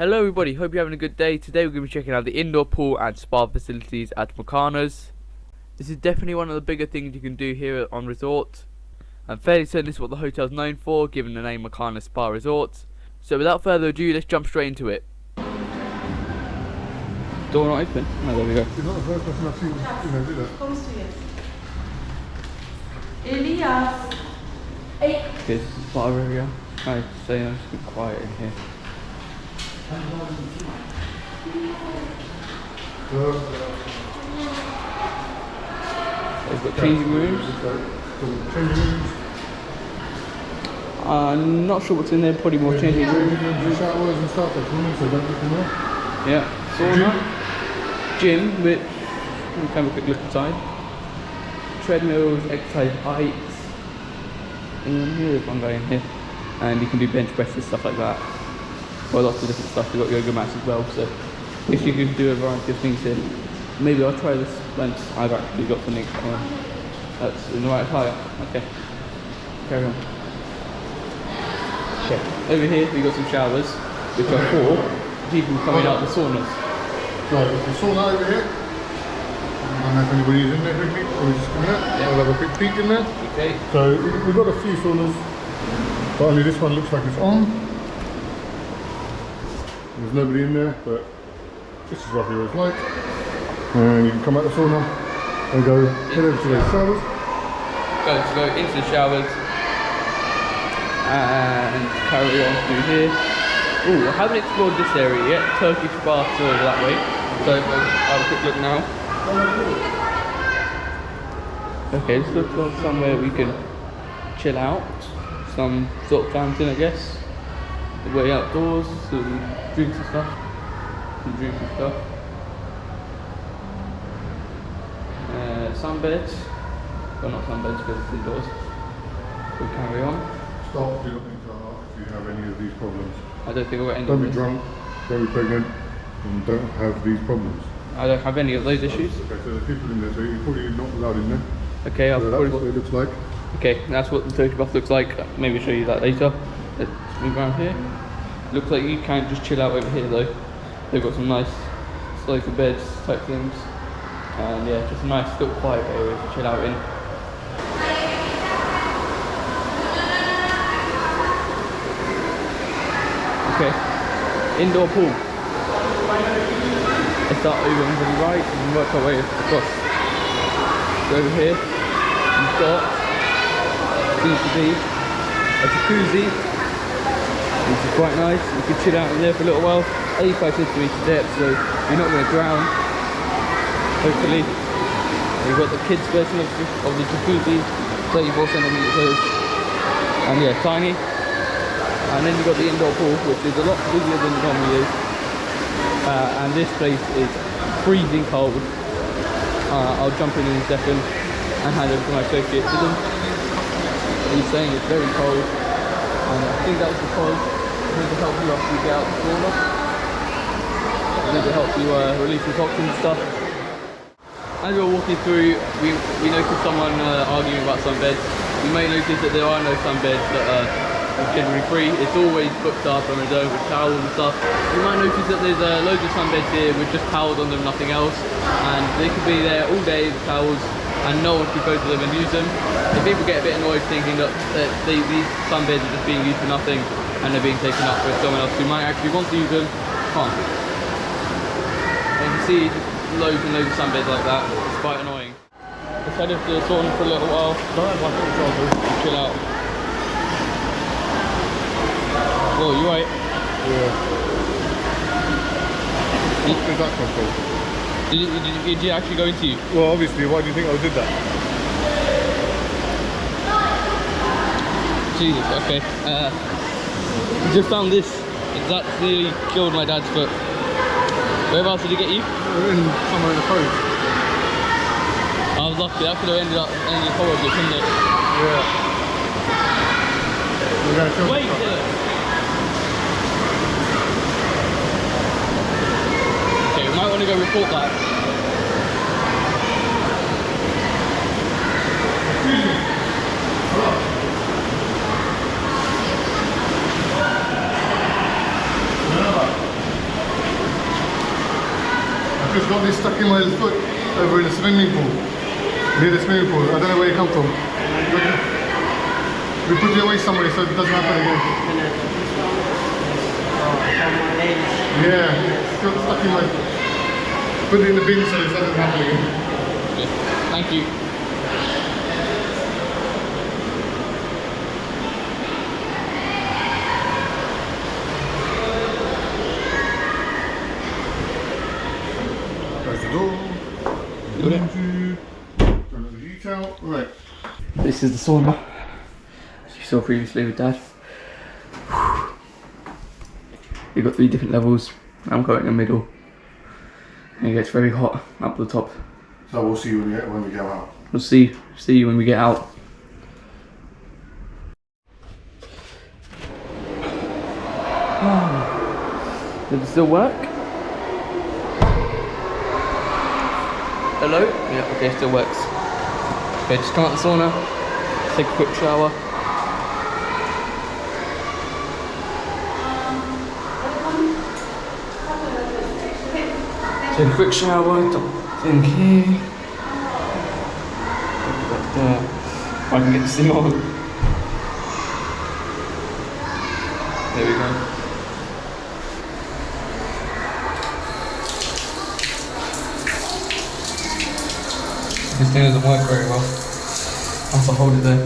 Hello everybody, hope you're having a good day. Today we're going to be checking out the indoor pool and spa facilities at Mukarnas. This is definitely one of the bigger things you can do here on resort. I'm fairly certain this is what the hotel's known for, given the name Mukarnas Spa Resort. So without further ado, let's jump straight into it. Door not open? Oh, there we go. You're not the first person I've seen, do that. Elias. Hey. Okay, this is the spa area. Nice, so I'm just be quiet in here. They've got changing rooms. I'm not sure what's in there, probably more changing rooms. Showers and stuff, so don't look in there. Yeah, sauna, gym, which we can have a quick look inside. Treadmills, exercise heights, and then here's one guy in here, and you can do bench presses, stuff like that. Well, lots of different stuff. You've got yoga mats as well, so if you can do a variety of things here. Maybe I'll try this once I've actually got something that's in the right height. Okay, carry on. Okay, over here we've got some showers, which are for people coming out of the saunas. Right, there's a sauna over here. I don't know if anybody's in there quickly, or we're just coming out. Yeah. I'll have a quick peek in there. Okay. So we've got a few saunas, but only this one looks like it's on. There's nobody in there, but this is roughly what it's like. And you can come out the sauna and go head over to the showers. Go into the showers and carry on through here. Ooh, I haven't explored this area yet. Turkish baths over that way. So I'll have a quick look now. Okay, this looks like somewhere we can chill out. Some sort of fountain, I guess. The way outdoors, some drinks and stuff. Sunbeds. Well, not sunbeds because it's indoors. We'll carry on. Stop, do not need to ask if you have any of these problems. I don't think I've got any Don't of be this. drunk, don't be pregnant, and don't have these problems. I don't have any of those issues. Okay, so there's people in there, so you're probably not allowed in there. Okay, I'll So that's what it looks like. Okay, that's what the Turkish bath looks like. Maybe I'll show you that later. Let's move around here. Looks like you can just chill out over here though. They've got some nice sofa beds type things. And yeah, just a nice little quiet area to chill out in. Okay, indoor pool. Let's start over on the right and work our way across. So over here, you've got, seems to be a jacuzzi, which is quite nice. You can chill out in there for a little while. 85 centimetre depth, so you're not going to drown. Hopefully. You've got the kids version of the jacuzzi, 34 centimetres, and yeah, tiny. And then you've got the indoor pool, which is a lot bigger than it normally is. And this place is freezing cold. I'll jump in a second and hand over to my associate to them. He's saying it's very cold, and I think that's because it will help you after you get out of the sauna. It will help you release the toxins and stuff. As we were walking through, we noticed someone arguing about sunbeds. You may notice that there are no sunbeds that are generally free. It's always booked up and reserved with towels and stuff. You might notice that there's loads of sunbeds here with just towels on them, nothing else. And they could be there all day, the towels, and no one could go to them and use them. If people get a bit annoyed thinking that these sunbeds are just being used for nothing and they're being taken up with someone else who might actually want to use them, can't. And you can see loads and loads of sunbeds like that. It's quite annoying. Let's head into the sauna for a little while. Chill out. Whoa, you right? Yeah. What did that come from? Did you actually go into you? Well, obviously, why do you think I did that? Jesus, okay. Just found this. That nearly killed my dad's foot. Whereabouts did it get you? Somewhere in the coast. I was lucky, that could have ended horribly, couldn't it? Yeah. We're going to film Wait! Okay, we might want to go report that. just got this stuck in my foot over in the swimming pool. Near the swimming pool. I don't know where you come from. We put it away somewhere so it doesn't happen again. Yeah, it's got stuck in my... Put it in the bin so it doesn't happen again. Okay. Thank you. There's the door. Got it. Turn the heat out. Right. This is the sauna, as you saw previously with Dad. You've got 3 different levels. I'm going in the middle. And it gets very hot up the top. So we'll see when we go out. We'll see you when we get out. Does it still work? Hello? Yeah, okay, still works. Okay, just come out the sauna, take a quick shower. Take a quick shower, in here. There. If I can get this thing on. There we go. This thing doesn't work very well. I have to hold it there.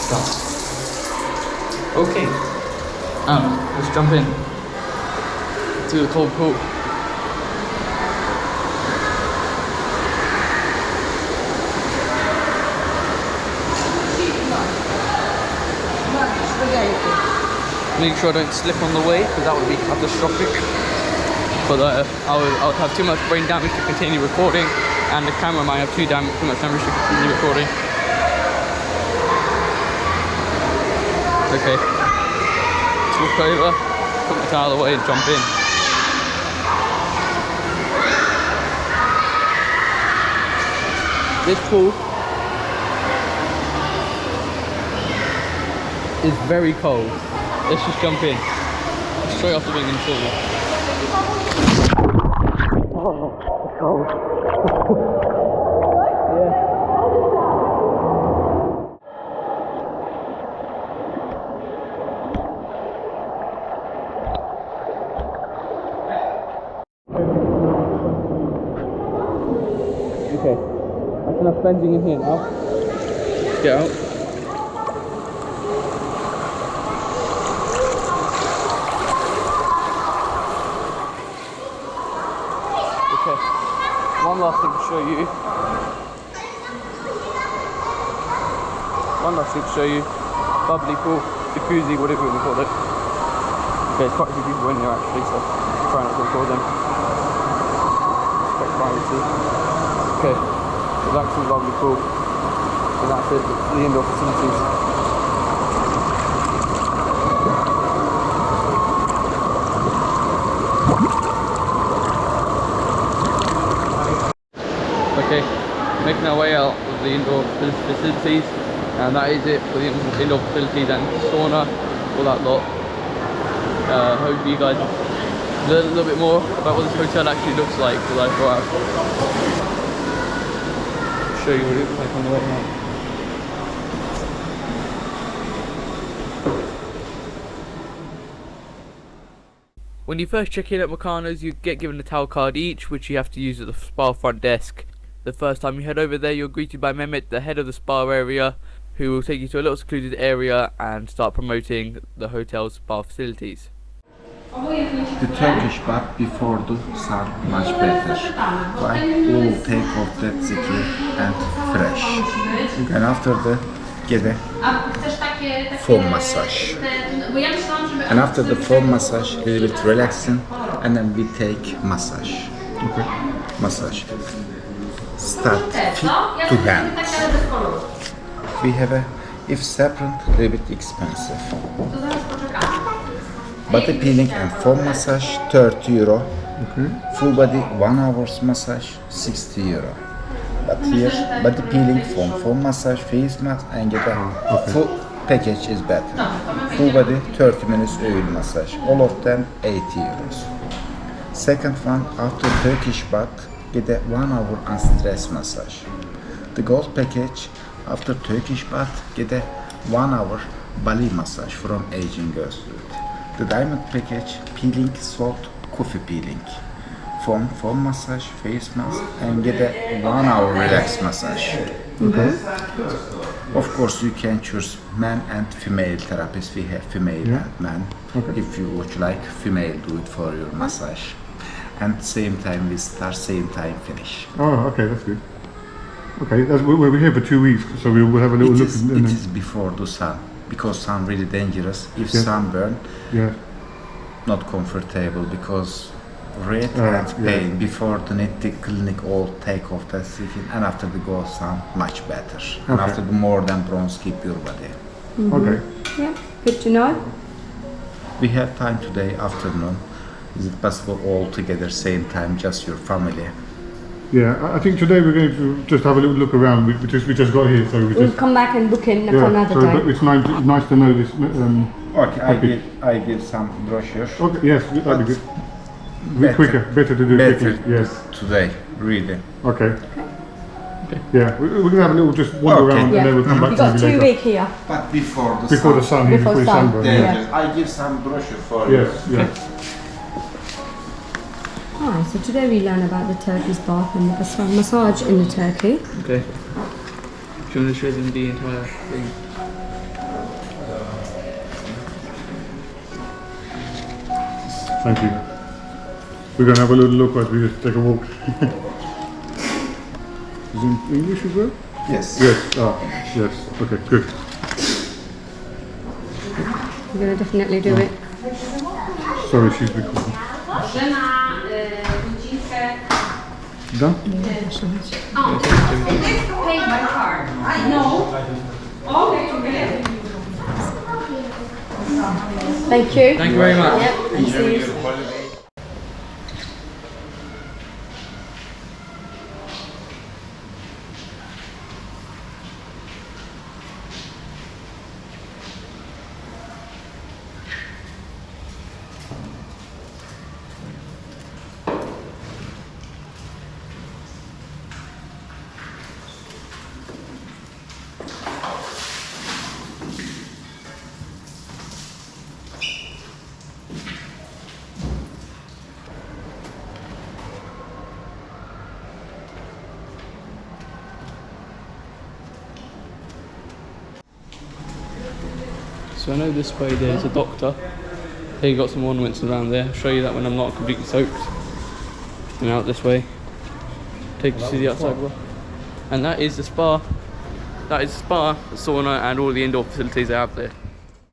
Stop. Okay. Let's jump in to the cold pool. Make sure I don't slip on the way, because that would be catastrophic. But I would have too much brain damage to continue recording, and the camera might have too much damage to continue recording. Okay. Walk over, put my towel away and jump in. This pool is very cold. Let's just jump in. Straight off the wing and sauna. Oh, it's cold. Yeah. Okay, that's enough cleansing in here now. Let's get out. Okay, one last thing to show you. Bubbly pool, jacuzzi, whatever we call it. Okay, there's quite a few people in here actually, so try not to record them. Respect privacy. Okay, so that's the lovely pool. And that's it, the indoor facilities. Okay, making our way out of the indoor facilities, and that is it for the indoor facilities and sauna, all that lot. Hope you guys learn a little bit more about what this hotel actually looks like as I go out. Show you what it looks like on the way out. When you first check in at Mukarnas, you get given a towel card each, which you have to use at the spa front desk. The first time you head over there, you're greeted by Mehmet, the head of the spa area, who will take you to a little secluded area and start promoting the hotel's spa facilities. The Turkish bath before the sun much better. Why? All take off that sticky and fresh. And after the get a foam massage. And after the foam massage, a little bit relaxing, and then we take massage. Okay. Massage. Start feet to hands. We have a, if separate, a little bit expensive. Body peeling and foam massage, 30 euro. Okay. Full body 1 hour's massage, 60 euro. But here, body peeling, foam massage, face mask, and get a full package is better. Full body 30 minutes oil massage. All of them 80 euros. Second one, after Turkish bath, get a 1 hour unstress massage. The gold package, after Turkish bath, get a 1 hour Bali massage from Asian Girls. The diamond package, peeling, salt, coffee peeling. Foam massage, face mask, and get a 1 hour relax massage. Okay. Of course, you can choose man and female therapists. We have female and man. Okay. If you would like female, do it for your massage. And same time we start, same time finish. Oh, okay, that's good. Okay, we're here for 2 weeks, so we will have a little look. It is before the sun, because sun really dangerous. If sunburn, not comfortable, because red and pain. Before the need the clinic all take off the skin, and after the go sun much better. And after the more than bronze keep your body. Okay. Yeah, good to know. We have time today afternoon. Is it possible all together same time, just your family? Yeah, I think today we're going to just have a little look around. We just got here, so We'll come back and book in for another so day. it's nice to know this. Okay, I give some brochures. Okay, yes, that'd be good. Better to do it quickly. Yes. Today, really. Okay. Yeah, we're gonna have a little just wander around and then we'll come back We've to got you 2 later. weeks here. But before the Before sun. before the sunburn. Yeah. I give some brochure for you. Yes, yes. Alright, so today we learn about the Turkish bath and the massage in the Turkey. Okay. Do you want to show them the entire thing? Thank you. We're gonna have a little look as we just take a walk. Is it in English as well? Yes. Yes. Yes. Okay. Good. We're going to definitely do it. Sorry, she's recording. Done? Paid by card. No. Thank you. Thank you very much. Yep, and see you. So I know this way there's a doctor. Here you got some ornaments around there. I'll show you that when I'm not completely soaked. And out this way. Take you to the outside wall. And that is the spa. That is the spa, the sauna and all the indoor facilities they have there.